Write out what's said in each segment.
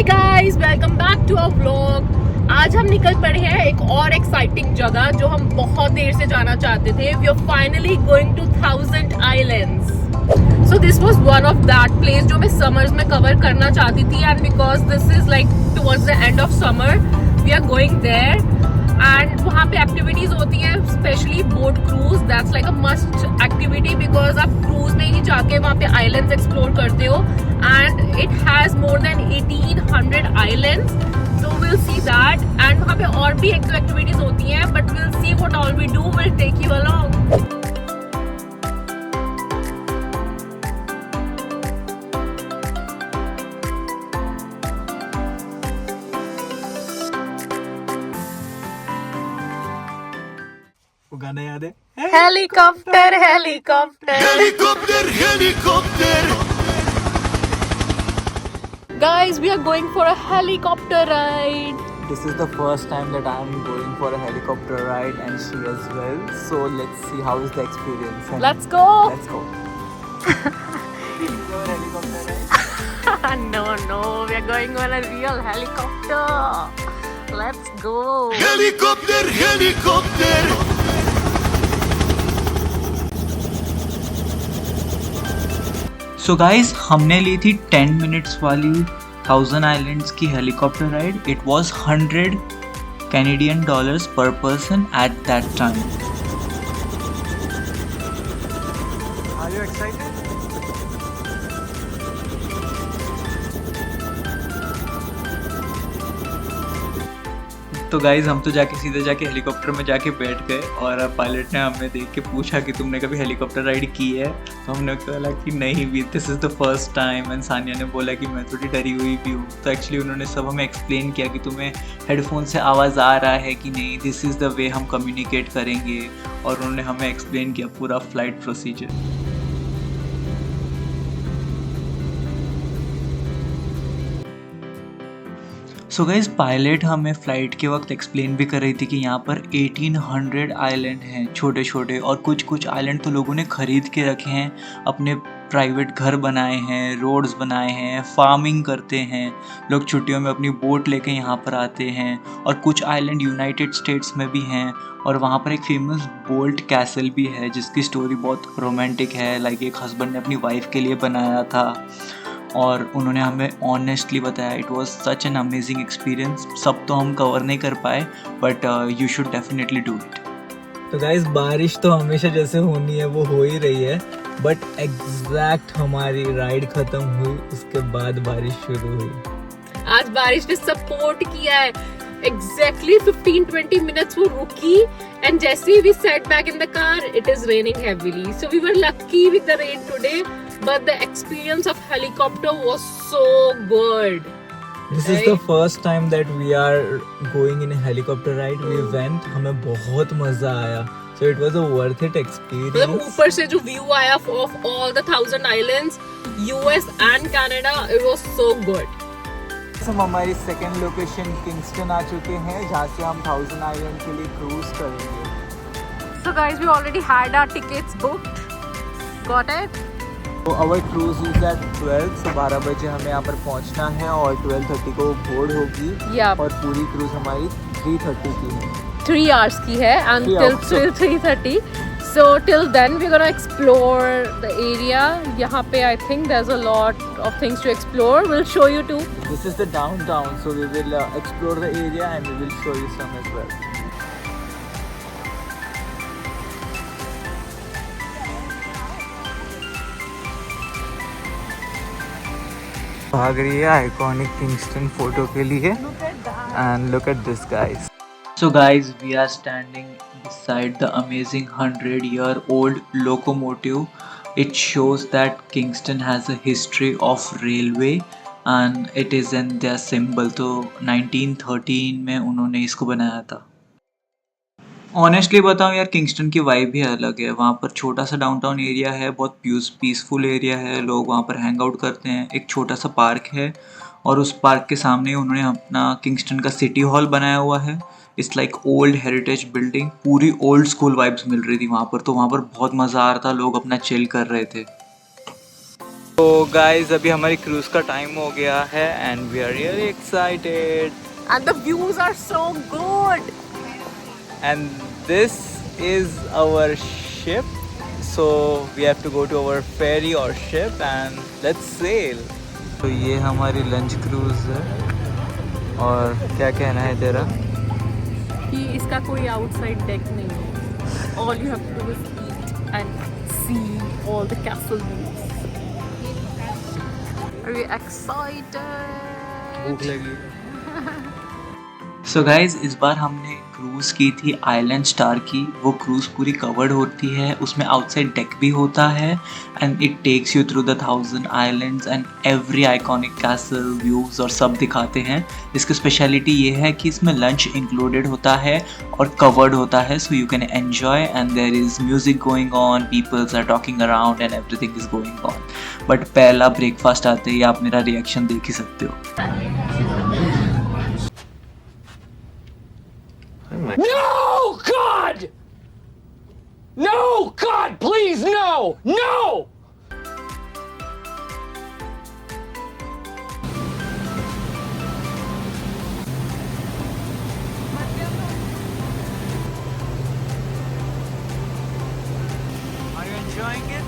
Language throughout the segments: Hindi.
Hi guys, welcome back to our vlog. आज हम निकल पड़े हैं एक और एक्साइटिंग जगह जो हम बहुत देर से जाना चाहते थे। We are finally going to 1000 islands. So this was one of that place जो मैं समर्स में कवर करना चाहती थी, and because this is like towards the end of summer we are going there. And वहाँ पे एक्टिविटीज होती हैं, specially boat cruise. That's like a must activity because आप क्रूज में ही जाके वहाँ पे आइलैंड्स एक्सप्लोर करते हो, and it has more than 1800 islands. So will see that, and वहाँ पे और भी एक दो एक्टिविटीज होती हैं, but will see what all we do, will take you along. गाना याद है? Helicopter helicopter helicopter helicopter. Guys, we are going for a helicopter ride. This is the first time that I am going for a helicopter ride and she as well. So let's see how is the experience. And Let's go. Let's go. This is our helicopter ride. No, we are going on a real helicopter. Let's go. Helicopter helicopter. So guys हमने ली थी 10 मिनट्स वाली 1000 आइलैंड्स की हेलीकॉप्टर राइड। इट वॉज $100 पर person at that time. Are you excited? तो गाइज हम तो सीधे जाके हेलीकॉप्टर में जाके बैठ गए, और पायलट ने हमें देख के पूछा कि तुमने कभी हेलीकॉप्टर राइड की है? तो हमने बोला कि नहीं भी, this is the first time. And Sania ने बोला कि मैं थोड़ी डरी हुई भी हूँ। तो एक्चुअली उन्होंने सब हमें एक्सप्लेन किया कि तुम्हें हेडफोन से आवाज़ आ रहा है कि नहीं, दिस इज़ द वे हम कम्युनिकेट करेंगे, और उन्होंने हमें एक्सप्लेन किया पूरा flight procedure. So guys pilot हमें फ़्लाइट के वक्त एक्सप्लेन भी कर रही थी कि यहाँ पर 1800 आइलैंड हैं छोटे छोटे, और कुछ आइलैंड तो लोगों ने ख़रीद के रखे हैं, अपने प्राइवेट घर बनाए हैं, रोड्स बनाए हैं, फार्मिंग करते हैं लोग, छुट्टियों में अपनी बोट लेके यहाँ पर आते हैं। और कुछ आइलैंड यूनाइटेड स्टेट्स में भी हैं, और वहाँ पर एक फेमस बोल्ट कैसल भी है जिसकी स्टोरी बहुत रोमांटिक है। लाइक एक हस्बैंड ने अपनी वाइफ के लिए बनाया था, और उन्होंने हमें ऑनेस्टली बताया it was such an amazing experience. सब तो हम कवर नहीं कर पाए, but you should definitely do it. तो गाइस बारिश तो हमेशा जैसे होनी है वो हो ही रही है, बट एग्जैक्ट हमारी राइड खत्म हुई उसके बाद बारिश शुरू हुई। आज बारिश ने सपोर्ट किया है। Exactly 15-20 minutes वो रुकी, and जैसे we sat back in the car, it is raining heavily. So we were lucky with the rain today, but the experience of helicopter was so good. This is the first time that we are going in a helicopter ride. We went, हमें बहुत मजा आया. So it was a worth it experience. मतलब ऊपर से जो view आया of all the 1000 islands, US and Canada, it was so good. हम हमारी सेकेंड लोकेशन किंगस्टन आ चुके हैं, जहाँ से हम 1000 आइलैंड के लिए क्रूज करेंगे। So guys, we already had our tickets booked. Got it? तो our cruise is at 12, so 12 बजे हमें यहाँ पर पहुँचना है, और 12:30 को बोर्ड होगी। Yeah. और पूरी क्रूज हमारी 3:30 की है। 3 hours की है, and till 3:30. So till then we're gonna explore the area. यहाँ पे I think there's a lot of things to explore. We'll show you too. This is the downtown, so we will explore the area and we will show you some as well. भाग रही है आइकॉनिक किंगस्टन फोटो के लिए, and look at this guys. So guys, we are standing beside the amazing 100-year-old locomotive. It shows that Kingston has a history of railway and it is in their symbol. तो 1913 में उन्होंने इसको बनाया था। ऑनेस्टली बताऊँ यार, किंगस्टन की वाइब भी अलग है। वहाँ पर छोटा सा डाउनटाउन एरिया है, बहुत पीसफुल एरिया है, लोग वहाँ पर हैंग आउट करते हैं। एक छोटा सा पार्क है, और उस पार्क के सामने उन्होंने अपना किंगस्टन का सिटी हॉल बनाया हुआ है। It's like old heritage building, पूरी ओल्ड स्कूल वाइब्स मिल रही थी वहाँ पर। तो वहाँ पर बहुत मज़ा आ रहा था, लोग अपना चिल कर रहे थे। तो गाइस अभी हमारी क्रूज का टाइम हो गया है and we are really excited And the views are so good. and this is our ship, so we have to go to our ferry or ship and let's sail. तो ये हमारी लंच क्रूज है और क्या कहना है तेरा? कि इसका कोई आउटसाइड डेक नहीं है. All you have to do is eat and see all the castle views. Are you excited? भूख लगी. सो गाइज इस बार हमने क्रूज़ की थी आइलैंड स्टार की. वो क्रूज़ पूरी कवर्ड होती है, उसमें आउटसाइड डेक भी होता है and it takes you through the 1000 islands and every iconic castle views और सब दिखाते हैं. इसकी स्पेशलिटी ये है कि इसमें लंच इंक्लूडेड होता है और कवर्ड होता है, so you can enjoy and there is music going on, peoples are talking around and everything is going on. But पहला ब्रेकफास्ट आते ही आप मेरा रिएक्शन देख ही सकते हो. No, God! No, God, please, no! No! Are you enjoying it?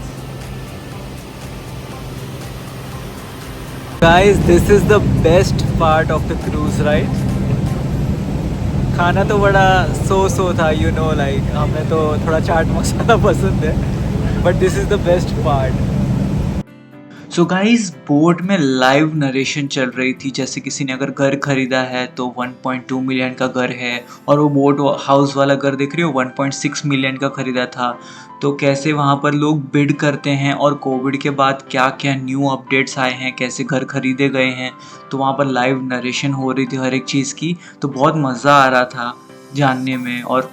Guys, this is the best part of the cruise ride. खाना तो बड़ा सो था, यू नो, लाइक हमें तो थोड़ा चाट मसाला पसंद है, but this is the best part. So guys boat में लाइव नरेशन चल रही थी, जैसे किसी ने अगर घर खरीदा है तो 1.2 मिलियन का घर है और वो बोट हाउस वाला घर देख रही हो 1.6 मिलियन का खरीदा था. तो कैसे वहाँ पर लोग बिड करते हैं और कोविड के बाद क्या क्या न्यू अपडेट्स आए हैं, कैसे घर खरीदे गए हैं, तो वहाँ पर लाइव नरेशन हो रही थी हर एक चीज़ की. तो बहुत मज़ा आ रहा था जानने में. और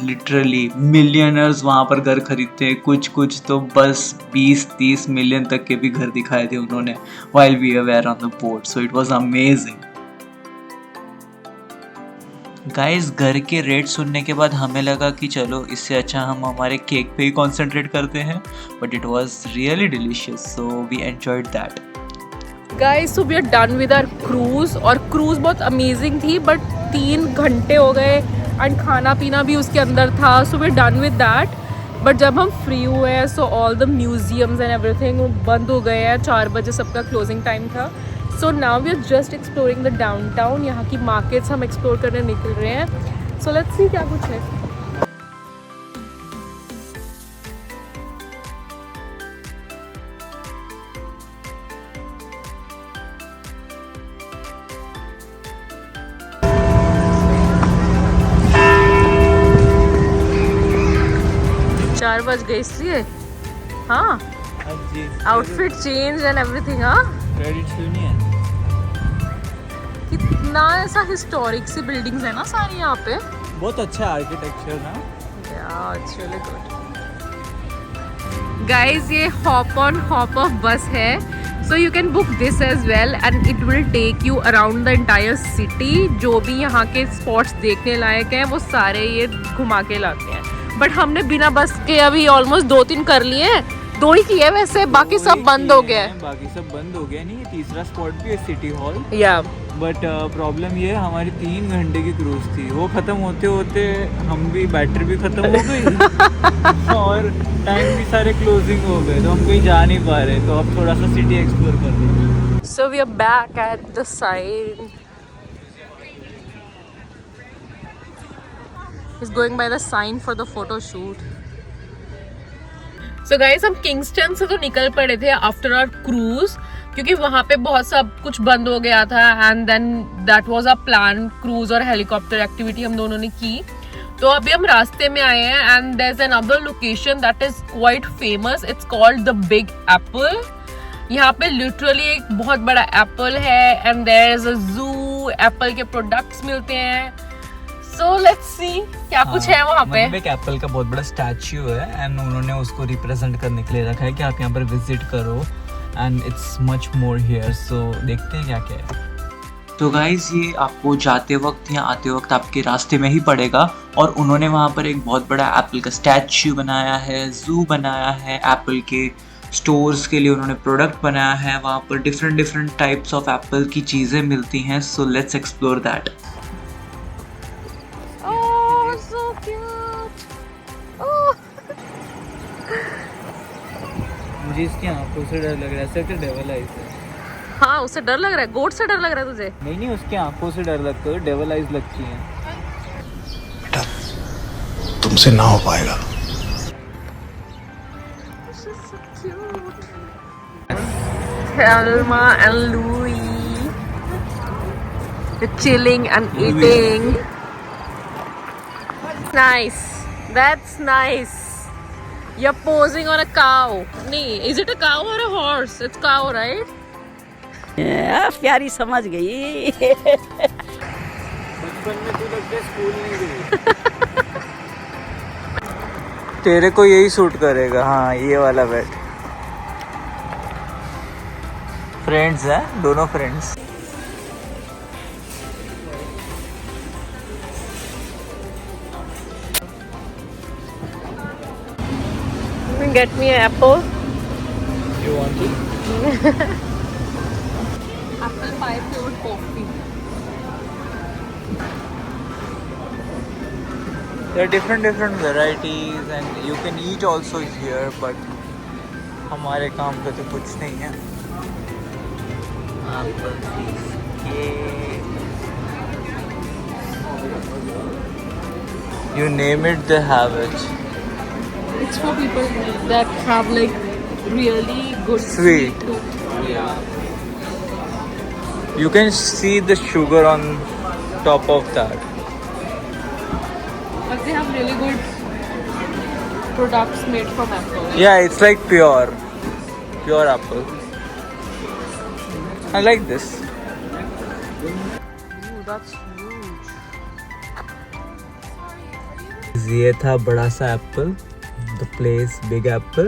लिटरली मिलियनर्स वहाँ पर घर खरीदते हैं, कुछ तो बस 20-30 मिलियन तक के भी घर दिखाए थे उन्होंने while we were on the boat, so it was amazing. Guys घर के रेट सुनने के बाद हमें लगा कि चलो इससे अच्छा हम हमारे केक पे ही कॉन्सेंट्रेट करते हैं, but it was really delicious, so we enjoyed that. Guys, so we are done with our cruise और cruise बहुत अमेजिंग थी, बट 3 घंटे हो गए एंड खाना पीना भी उसके अंदर था. So we are done with that. But जब हम फ्री हुए हैं so all the museums and everything बंद हो गए हैं. 4 बजे सबका क्लोजिंग टाइम था. So now we are just exploring the downtown. यहाँ की मार्केट्स हम एक्सप्लोर करने निकल रहे हैं. सो लेट्स सी क्या कुछ है. चार बज गए इसलिए. हाँ, आउटफिट चेंज एंड एवरीथिंग. हाँ, कितना ऐसा हिस्टोरिक सी बिल्डिंग्स है ना सारी यहाँ पे. बहुत अच्छा आर्किटेक्चर ना. चलो गुड. गाइज ये hop on hop off bus है. So you can book this as well and it will take you around the entire city. जो भी यहाँ के स्पॉट्स देखने लायक हैं वो सारे ये घुमा के लाते हैं. बट हमने बिना बस के अभी ऑलमोस्ट 2-3 कर लिए हैं. 2 ही किए वैसे, बाकी सब बंद हो गया है. बाकी सब बंद हो गया. नहीं, ये तीसरा स्पॉट भी है सिटी हॉल. या बट प्रॉब्लम ये है हमारी 3 घंटे की क्रूज थी, वो ख़त्म होते होते हम भी बैटरी भी ख़त्म हो गई और टाइम भी सारे क्लोजिंग हो गए, तो हम कहीं जा नहीं पा रहे. तो अब थोड़ा सा सिटी एक्सप्लोर कर रहे हैं. So we are back at the side. He's going by the sign for the photo shoot. So guys, हम किंगस्टन से तो निकल पड़े थे आफ्टर आवर क्रूज, क्योंकि वहाँ पे बहुत सब कुछ बंद हो गया था. And then that was a plan cruise और हेलीकॉप्टर एक्टिविटी हम दोनों ने की. तो अभी हम रास्ते में आए हैं and there is another location that is quite famous. It's called the big apple. यहाँ पे लिटरली एक बहुत बड़ा एप्पल है एंड देयर इज अ जू. एप्पल के प्रोडक्ट्स मिलते हैं. So let's see क्या कुछ है वहाँ पे. मतलब एक एप्पल का बहुत बड़ा स्टैच्यू है एंड उन्होंने उसको रिप्रेजेंट करने के लिए रखा है कि आप यहाँ पर विजिट करो and it's much more here. So देखते हैं क्या क्या है. तो गाइज ये आपको जाते वक्त या आते वक्त आपके रास्ते में ही पड़ेगा और उन्होंने वहाँ पर एक बहुत बड़ा एप्पल का स्टैच्यू बनाया है, जू बनाया है एप्पल के. स्टोर्स के लिए उन्होंने प्रोडक्ट बनाया है। वहाँ पर different different types of Apple की चीज़ें मिलती हैं। So let's explore that. Oh, so cute. Oh. मुझे इसकी आंखों से डर लग रहा है, ऐसे डेविल आइज है। हाँ, उससे डर लग रहा है। गोट से डर लग रहा है तुझे? नहीं, उसकी आंखों से डर लगता है, डेविल आइज लगती हैं। तुमसे ना हो पाएगा। Thelma and Louis, they're chilling and eating. Nice. That's nice. You're posing on a cow. Nee, is it a cow or a horse? It's cow, right? प्यारी समझ गई। बचपन में तू लगता है स्कूल नहीं गई। तेरे को यही सूट करेगा। हाँ, ये वाला बेड। फ्रेंड्स हैं, दोनों friends. Get me an apple. You want it? Apple pie flavored coffee. There are different varieties and you can eat also here, but हमारे काम का तो कुछ नहीं है। Apple cheesecake. You name it, they have it. It's for people that have like really good Sweet. tooth. Yeah. You can see the sugar on top of that. But they have really good products made from apple. Yeah, it's like pure apple. I like this. Ooh, that's huge. ये था बड़ा सा apple, the place big apple,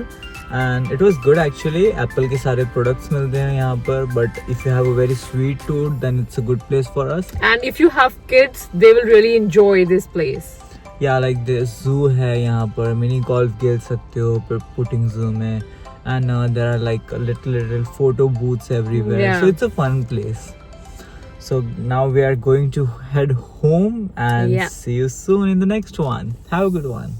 and it was good actually. Apple के सारे प्रोडक्ट्स मिलते हैं यहाँ पर, but if you have a very sweet tooth then it's a good place for us. And if you have kids, they will really enjoy this place. या लाइक दिस जू है यहाँ पर, मिनी गोल्फ खेल सकते हो पुटिंग जू में, and there are like little photo booths everywhere, Yeah. So it's a fun place. So now we are going to head home and Yeah. see you soon in the next one. Have a good one.